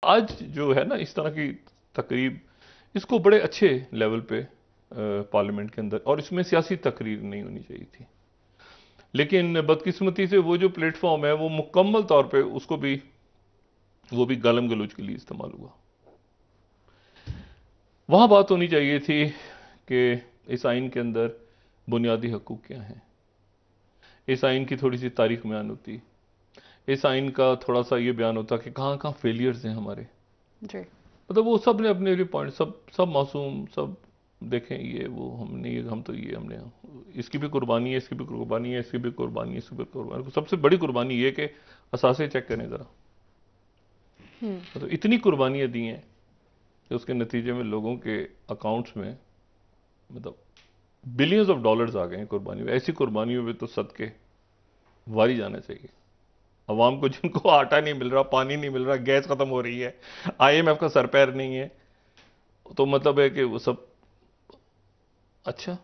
आज जो है ना इस तरह की तकरीब, इसको बड़े अच्छे लेवल पे पार्लियामेंट के अंदर, और इसमें सियासी तकरीर नहीं होनी चाहिए थी। लेकिन बदकिस्मती से वो जो प्लेटफॉर्म है वो मुकम्मल तौर पे उसको भी, वो भी गालम गलोच के लिए इस्तेमाल हुआ। वहां बात होनी चाहिए थी कि इस आइन के अंदर बुनियादी हकूक क्या हैं, इस आइन की थोड़ी सी तारीख बयान होती, इस आइन का थोड़ा सा ये बयान होता कि कहाँ कहाँ फेलियर्स हैं हमारे। जी। मतलब वो सब ने अपने पॉइंट, सब सब मासूम, सब देखें ये वो हमने ये हम तो ये हमने इसकी भी कुर्बानी है, इसकी भी कुर्बानी है, इसकी भी कुर्बानी है, इसकी भी कुर्बानी। सबसे बड़ी कुर्बानी ये कि असासे चेक करें ज़रा, मतलब इतनी कुर्बानियाँ दी हैं कि उसके नतीजे में लोगों के अकाउंट्स में मतलब बिलियंस ऑफ डॉलर्स आ गए हैं कुर्बानी में। ऐसी कुर्बानियों में तो सदके वारी जाना चाहिए। अवाम को जिनको आटा नहीं मिल रहा, पानी नहीं मिल रहा, गैस खत्म हो रही है, IMF का सर पैर नहीं है, तो मतलब है कि वो सब अच्छा,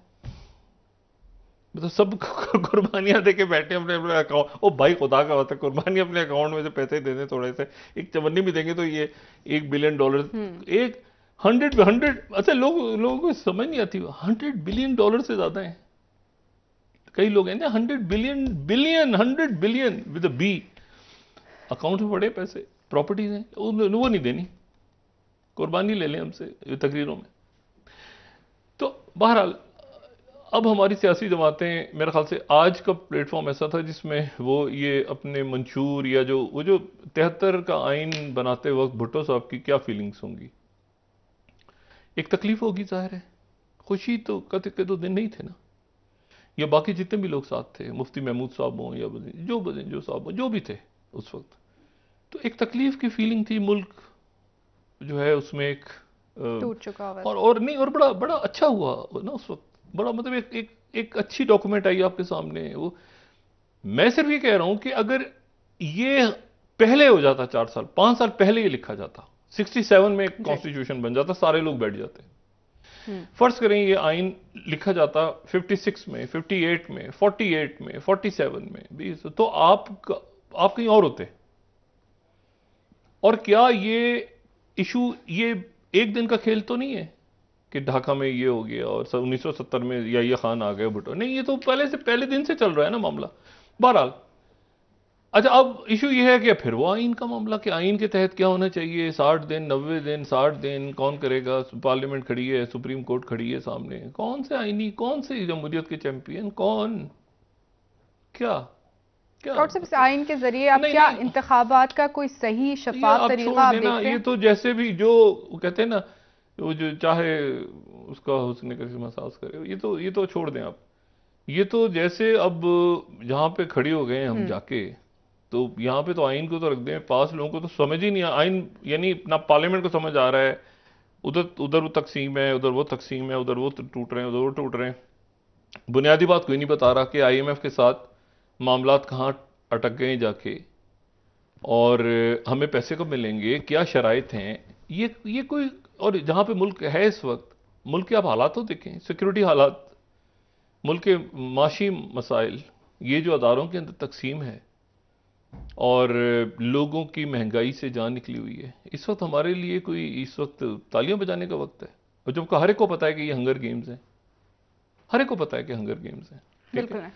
मतलब सब कुर्बानियां देके बैठे अपने अपने अकाउंट। ओ भाई खुदा का होता है, कुर्बानी अपने अकाउंट में से पैसे दे दें थोड़े से, एक चवन्नी भी देंगे तो ये $1 बिलियन, एक 100 अच्छा लोगों को समझ नहीं आती, $100 बिलियन से ज्यादा है। कई लोग हैं ना 100 billion, billion 100 billion with B, account में पड़े पैसे, प्रॉपर्टीज हैं, वो नहीं देनी, कुर्बानी ले लें हमसे ये तकरीरों में। तो बहरहाल अब हमारी सियासी जमातें, मेरे ख्याल से आज का प्लेटफॉर्म ऐसा था जिसमें वो ये अपने मंशूर या जो वो जो 73 का आइन बनाते वक्त भुट्टो साहब की क्या फीलिंग्स होंगी। एक तकलीफ होगी जाहिर है, खुशी तो कत के तो दिन नहीं थे ना, या बाकी जितने भी लोग साथ थे, मुफ्ती महमूद साहब हों या जो साहब हों जो भी थे उस वक्त, तो एक तकलीफ की फीलिंग थी। मुल्क जो है उसमें एक टूट चुका हुआ था। और नहीं, और बड़ा बड़ा अच्छा हुआ ना उस वक्त, बड़ा मतलब एक अच्छी डॉक्यूमेंट आई आपके सामने। वो मैं सिर्फ ये कह रहा हूं कि अगर ये पहले हो जाता, 4 साल 5 साल पहले ये लिखा जाता, 67 में एक जी। कॉन्स्टिट्यूशन बन जाता, सारे लोग बैठ जाते। फर्ज करें ये आइन लिखा जाता 56 में, 58 में, 48 में, 47 में, 20, तो आप कहीं और होते। और क्या ये इशू ये एक दिन का खेल तो नहीं है कि ढाका में ये हो गया और 1970 में या खान आ गए भुट्टो, नहीं, ये तो पहले से, पहले दिन से चल रहा है ना मामला। बहरहाल अच्छा, अब इशू ये है कि फिर वो आइन का मामला, कि आइन के तहत क्या होना चाहिए, 60 दिन, 90 दिन, 60 दिन, कौन करेगा। पार्लियामेंट खड़ी है, सुप्रीम कोर्ट खड़ी है सामने, कौन से आईनी, कौन से जमहूरियत के चैंपियन, कौन, क्या क्या डॉक्टर साहब, इस आइन के जरिए आप नहीं क्या नहीं, इंतखाबात का कोई सही ये शफाफ आप तरीका छोड़ आप देना, देखते ये हैं? तो जैसे भी जो वो कहते हैं ना, वो जो चाहे उसका हुस्न कैसे मसाज करे, ये तो छोड़ दें आप। ये तो जैसे अब जहां पे खड़ी हो गए हैं हम जाके, तो यहाँ पे तो आइन को तो रख दें पास, लोगों को तो समझ ही नहीं आइन, यानी ना पार्लियामेंट को समझ आ रहा है, उधर उधर वो तकसीम है, उधर वो तकसीम है, उधर वो टूट रहे हैं, उधर वो टूट रहे हैं। बुनियादी बात कोई नहीं बता रहा कि IMF के साथ मामलात कहाँ अटक गए जाके, और हमें पैसे कब मिलेंगे, क्या शराइत हैं, ये कोई। और जहाँ पे मुल्क है इस वक्त, मुल्क के आप हालात तो देखें, सिक्योरिटी हालात, मुल्क के माशी मसाइल, ये जो अदारों के अंदर तकसीम है, और लोगों की महंगाई से जान निकली हुई है। इस वक्त हमारे लिए कोई इस वक्त तालियां बजाने का वक्त है। और जबकि हर एक को पता है कि ये हंगर गेम्स हैं, हर एक को पता है कि हंगर गेम्स हैं, ठीक है। बिल्कुल नहीं।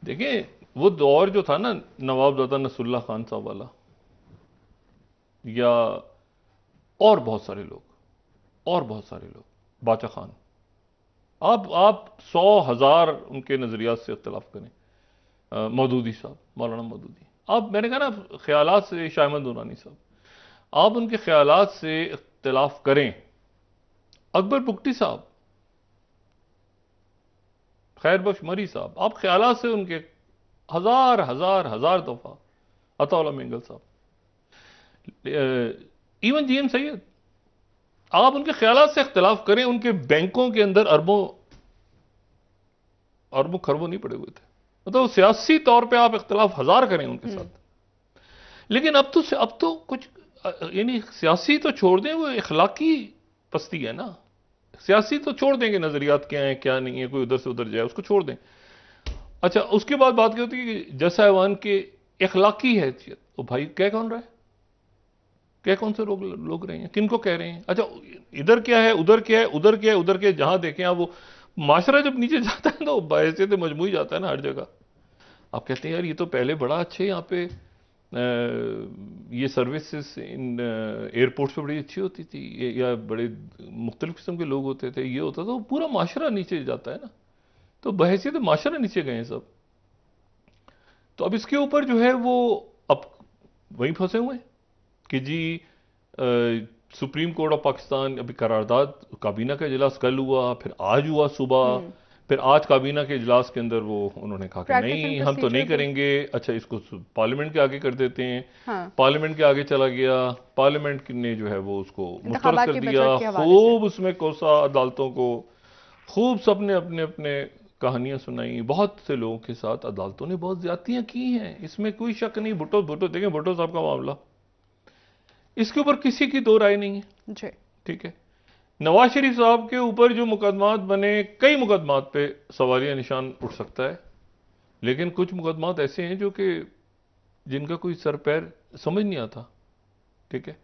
देखें वो दौर जो था ना, नवाबजादा नसरुल्लाह खान साहब वाला, या और बहुत सारे लोग, और बहुत सारे लोग, बाचा खान, आप 100,000 उनके नजरियात से इख्तलाफ करें, मौदूदी साहब, मौलाना मौदूदी, आप, मैंने कहा ना ख्यालात से, शायमन दुरानी साहब, आप उनके ख्यालात से इख्तलाफ करें। अकबर पुख्ती साहब, खैर बख्श मरी साहब, आप ख्यालात से उनके हजार हजार हजार दफा, अताउल्लाह मेंगल साहब, इवन GM सैयद, आप उनके ख्यालात से इख्तलाफ करें, उनके बैंकों के अंदर अरबों अरबों खरबों नहीं पड़े हुए थे। मतलब सियासी तौर पे आप इख्तलाफ हजार करें उनके साथ, लेकिन अब तो कुछ यानी सियासी तो छोड़ दें, वो इखलाकी पस्ती है ना। सियासी तो छोड़ देंगे, नजरियात क्या है क्या नहीं है, कोई उधर से उधर जाए, उसको छोड़ दें। अच्छा, उसके बाद बात क्या होती है कि जैसा ऐवान के इखलाकी हैसियत, तो भाई कह कौन रहा है, क्या कौन से लोग रहे हैं, किनको कह रहे हैं? अच्छा इधर क्या है, उधर क्या है, उधर क्या है, उधर क्या है, जहां देखें आप वो माशरा जब नीचे जाता है तो बहैसियत मजमूई जाता है ना हर जगह। आप कहते हैं यार ये तो पहले बड़ा अच्छे यहाँ पे ये सर्विसेज इन एयरपोर्ट्स पे बड़ी अच्छी होती थी, या बड़े मुख्तलिफ किस्म के लोग होते थे, ये होता था, तो पूरा माशरा नीचे जाता है ना, तो बहैसियत माशरा नीचे गए हैं सब। तो अब इसके ऊपर जो है वो अब वहीं फंसे हुए हैं कि जी सुप्रीम कोर्ट ऑफ पाकिस्तान अभी करारदाद, काबीना का इजलास कल हुआ, फिर आज हुआ सुबह, फिर आज काबीना के इजलास के अंदर वो उन्होंने कहा कि नहीं हम तो नहीं करेंगे, अच्छा इसको पार्लियामेंट के आगे कर देते हैं। हाँ। पार्लियामेंट के आगे चला गया, पार्लियामेंट ने जो है वो उसको मुस्तरद कर दिया, खूब उसमें कोसा अदालतों को, खूब सबने अपने अपने कहानियां सुनाई, बहुत से लोगों के साथ अदालतों ने बहुत ज्यादतियां की हैं, इसमें कोई शक नहीं। भुट्टो देखें, भुट्टो साहब का मामला, इसके ऊपर किसी की दो राय नहीं है जी, ठीक है। नवाज शरीफ साहब के ऊपर जो मुकदमात बने, कई मुकदमात पे सवालिया निशान उठ सकता है, लेकिन कुछ मुकदमात ऐसे हैं जो कि जिनका कोई सर पैर समझ नहीं आता, ठीक है।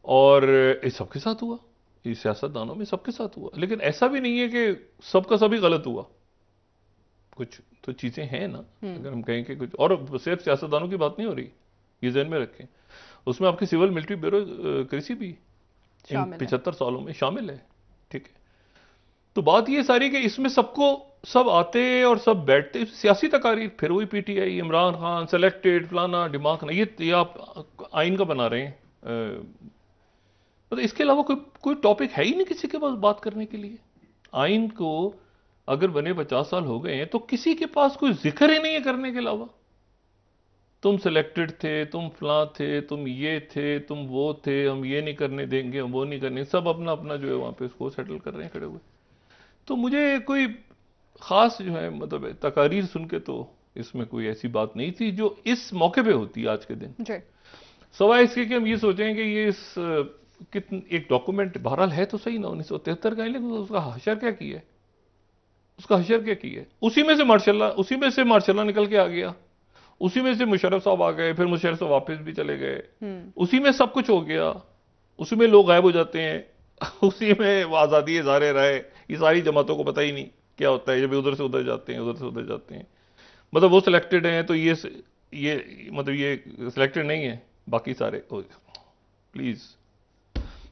और ये सबके साथ हुआ, ये सियासतदानों में सबके साथ हुआ, लेकिन ऐसा भी नहीं है कि सबका सभी गलत हुआ, कुछ तो चीजें हैं ना। अगर हम कहें कि कुछ, और सिर्फ सियासतदानों की बात नहीं हो रही, ये ज़हन में रखें, उसमें आपकी सिविल मिलिट्री ब्यूरोक्रेसी भी इन 75 सालों में शामिल है, ठीक है। तो बात ये सारी कि इसमें सबको सब आते और सब बैठते, सियासी तकारीर, फिर वही पीटीआई, इमरान खान सेलेक्टेड, फलाना दिमाग, ये आप आइन का बना रहे हैं। तो इसके अलावा कोई टॉपिक है ही नहीं किसी के पास बात करने के लिए। आइन को अगर बने 50 साल हो गए हैं तो किसी के पास कोई जिक्र ही नहीं है करने के अलावा। तुम सिलेक्टेड थे, तुम फलां थे, तुम ये थे, तुम वो थे, हम ये नहीं करने देंगे, हम वो नहीं करने, सब अपना अपना जो है वहां पे उसको सेटल कर रहे हैं खड़े हुए। तो मुझे कोई खास जो है मतलब तकारीर सुन के तो इसमें कोई ऐसी बात नहीं थी जो इस मौके पे होती है आज के दिन। सवाए इसके कि हम ये सोचें कि ये इस एक डॉक्यूमेंट बहरहाल है तो सही ना 1973 का, लेकिन उसका हशर क्या किया है, उसका हशर क्या किया है? उसी में से मार्शल्ला निकल के आ गया, उसी में से मुशर्रफ साहब आ गए, फिर मुशर्रफ साहब वापस भी चले गए, उसी में सब कुछ हो गया, उसी में लोग गायब हो जाते हैं, उसी में वो आज़ादी इज़हार राय, ये सारी जमातों को पता ही नहीं क्या होता है, जब उधर से उधर जाते हैं, उधर से उधर जाते हैं, मतलब वो सिलेक्टेड हैं तो ये मतलब ये सिलेक्टेड नहीं है, बाकी सारे प्लीज।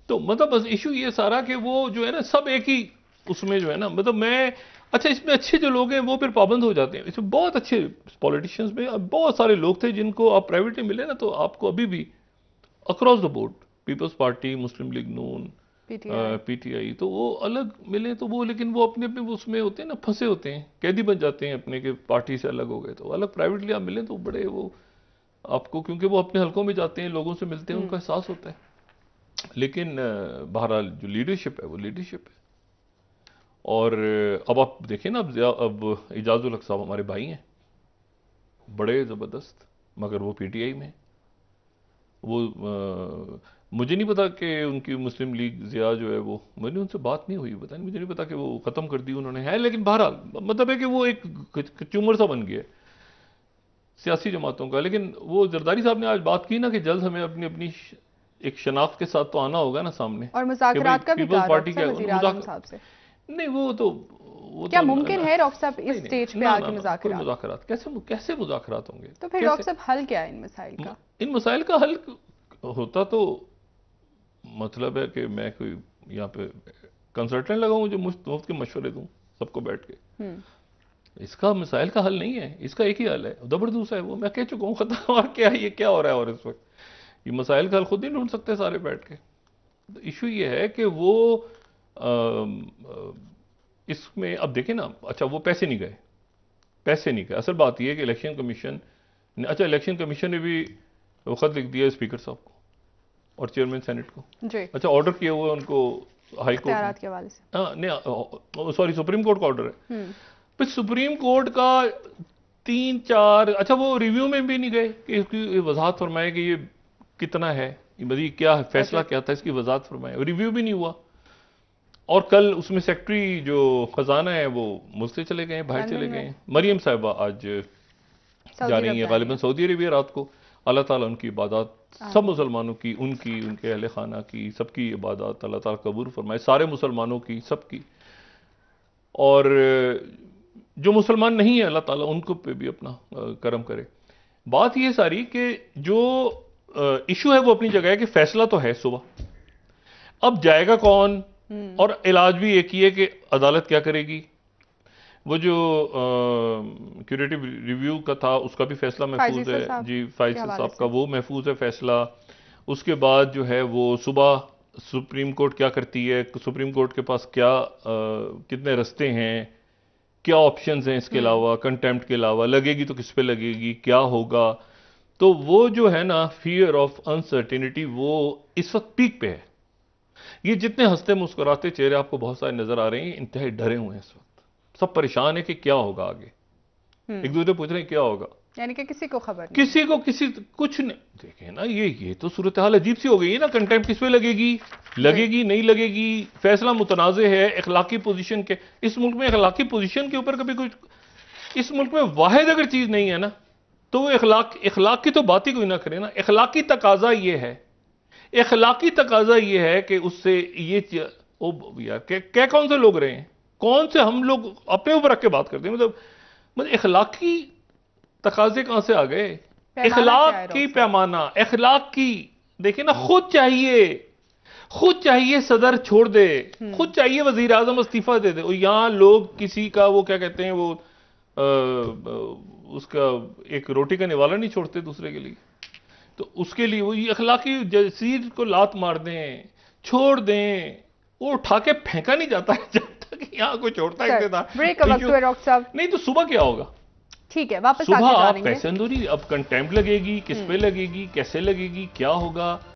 तो मतलब बस इशू ये सारा कि वो जो है ना सब एक ही उसमें जो है ना, मतलब मैं, अच्छा इसमें अच्छे जो लोग हैं वो फिर पाबंद हो जाते हैं। इसमें बहुत अच्छे पॉलिटिशियंस में बहुत सारे लोग थे जिनको आप प्राइवेटली मिले ना तो आपको अभी भी across the board, Peoples Party, Muslim League Noon, PTI, तो वो अलग मिले तो वो, लेकिन वो अपने अपने उसमें होते हैं ना, फंसे होते हैं, कैदी बन जाते हैं अपने के, पार्टी से अलग हो गए। तो अलग प्राइवेटली आप मिले तो बड़े वो आपको, क्योंकि वो अपने हलकों में जाते हैं, लोगों से मिलते हैं, उनका एहसास होता है। लेकिन बहरहाल जो लीडरशिप है वो लीडरशिप है। और अब आप देखें ना, अब इजाजुल हक साहब हमारे भाई हैं, बड़े ज़बरदस्त, मगर वो पीटीआई में, वो मुझे नहीं पता कि उनकी मुस्लिम लीग ज़िया जो है वो, मैंने उनसे बात नहीं हुई, पता नहीं, मुझे नहीं पता कि वो ख़त्म कर दी उन्होंने, है, लेकिन बहरहाल मतलब है कि वो एक चूमर सा बन गया सियासी जमातों का। लेकिन वो जरदारी साहब ने आज बात की ना कि जल्द हमें अपनी अपनी एक शनाख्त के साथ तो आना होगा ना सामने, और मुज़ाकरात का भी पीपल्स पार्टी के साहब से नहीं, वो तो क्या मुमकिन है डॉक्टर साहब इस स्टेज पे आके मुज़ाकरात कैसे मुज़ाकरात होंगे? तो फिर डॉक्टर साहब हल क्या है इन मसाइल का? इन मसाइल का हल होता तो मतलब है कि मैं कोई यहाँ पे कंसल्टेंट लगाऊं जो मुफ्त के मशवरे दूं सबको बैठ के, इसका मसाइल का हल नहीं है, इसका एक ही हल है, जबरदस्त है, वो मैं कह चुका हूँ खत्म। और क्या ये क्या हो रहा है, और इस वक्त ये मसाइल का हल खुद नहीं ढूंढ सकते सारे बैठ के। तो इशू ये है कि वो इसमें अब देखें ना, अच्छा वो पैसे नहीं गए, असल बात यह है कि इलेक्शन कमीशन ने, अच्छा इलेक्शन कमीशन ने भी वो खत लिख दिया स्पीकर साहब को और चेयरमैन सेनेट को, अच्छा ऑर्डर किया हुआ है उनको हाई कोर्ट के हवाले से, हाँ नहीं सॉरी सुप्रीम कोर्ट का ऑर्डर है, फिर सुप्रीम कोर्ट का 3-4, अच्छा वो रिव्यू में भी नहीं गए कि इसकी वजाहत फरमाए कि ये कितना है, ये क्या फैसला क्या था, इसकी वजाहत फरमाए, रिव्यू भी नहीं हुआ। और कल उसमें सेक्रेटरी जो खजाना है वो मुल्क से चले गए, बाहर चले गए, मरियम साहिबा आज जा रही है गालिबन सऊदी अरेबिया रात को। अल्लाह ताला उनकी इबादत सब मुसलमानों की, उनकी, उनके अहले खाना की, सबकी इबादत अल्लाह ताला कबूल फरमाए, सारे मुसलमानों की, सबकी। और जो मुसलमान नहीं है अल्लाह ताला उनको पे भी अपना करम करे। बात ये सारी कि जो इशू है वो अपनी जगह है कि फैसला तो है सुबह, अब जाएगा कौन, और इलाज भी एक ही है कि अदालत क्या करेगी। वो जो क्यूरेटिव रिव्यू का था उसका भी फैसला महफूज है जी, फैसल साहब का वो महफूज है फैसला। उसके बाद जो है वो सुबह सुप्रीम कोर्ट क्या करती है, सुप्रीम कोर्ट के पास क्या कितने रास्ते हैं, क्या ऑप्शंस हैं, इसके अलावा कंटेम्प्ट के अलावा लगेगी तो किस पे लगेगी, क्या होगा। तो वो जो है ना फियर ऑफ अनसर्टेनिटी वो इस वक्त पीक पे है। ये जितने हंसते मुस्कुराते चेहरे आपको बहुत सारे नजर आ रहे हैं, इंतहाई डरे हुए हैं इस वक्त, सब परेशान है कि क्या होगा आगे। एक दूसरे पूछ रहे हैं क्या होगा, यानी कि किसी को खबर नहीं, किसी को कुछ नहीं। देखें ना ये तो सूरत हाल अजीब सी हो गई है ना। कंटेम्प्ट किस पे लगेगी, लगेगी नहीं लगेगी, फैसला मुतनाज़े है इखलाकी पोजीशन के। इस मुल्क में इखलाकी पोजीशन के ऊपर कभी कुछ, इस मुल्क में वाहिद अगर चीज नहीं है ना तो वो इखलाक की तो बात ही कोई ना करे ना। इखलाकी तकाजा ये है, इखलाकी तकाजा ये है कि उससे ये ओ यार क्या कौन से लोग रहे हैं, कौन से हम लोग अपने ऊपर रख के बात करते हैं। मतलब इखलाकी तकाजे कहां से आ गए, इखलाक की पैमाना, इखलाक की देखिए ना। खुद चाहिए सदर छोड़ दे, खुद चाहिए वजीर आजम इस्तीफा दे दे, और यहां लोग किसी का वो क्या कहते हैं वो उसका एक रोटी का निवाला नहीं छोड़ते दूसरे के लिए। तो उसके लिए वो अखलाकी जसीर को लात मार दें, छोड़ दें, वो उठा के फेंका नहीं जाता है जब तक यहाँ कोई छोड़ता है नहीं। तो सुबह क्या होगा, ठीक है वापस सुबह आप पैसेंजरी, अब कंटेम्प्ट लगेगी, किस पे लगेगी, कैसे लगेगी, क्या होगा।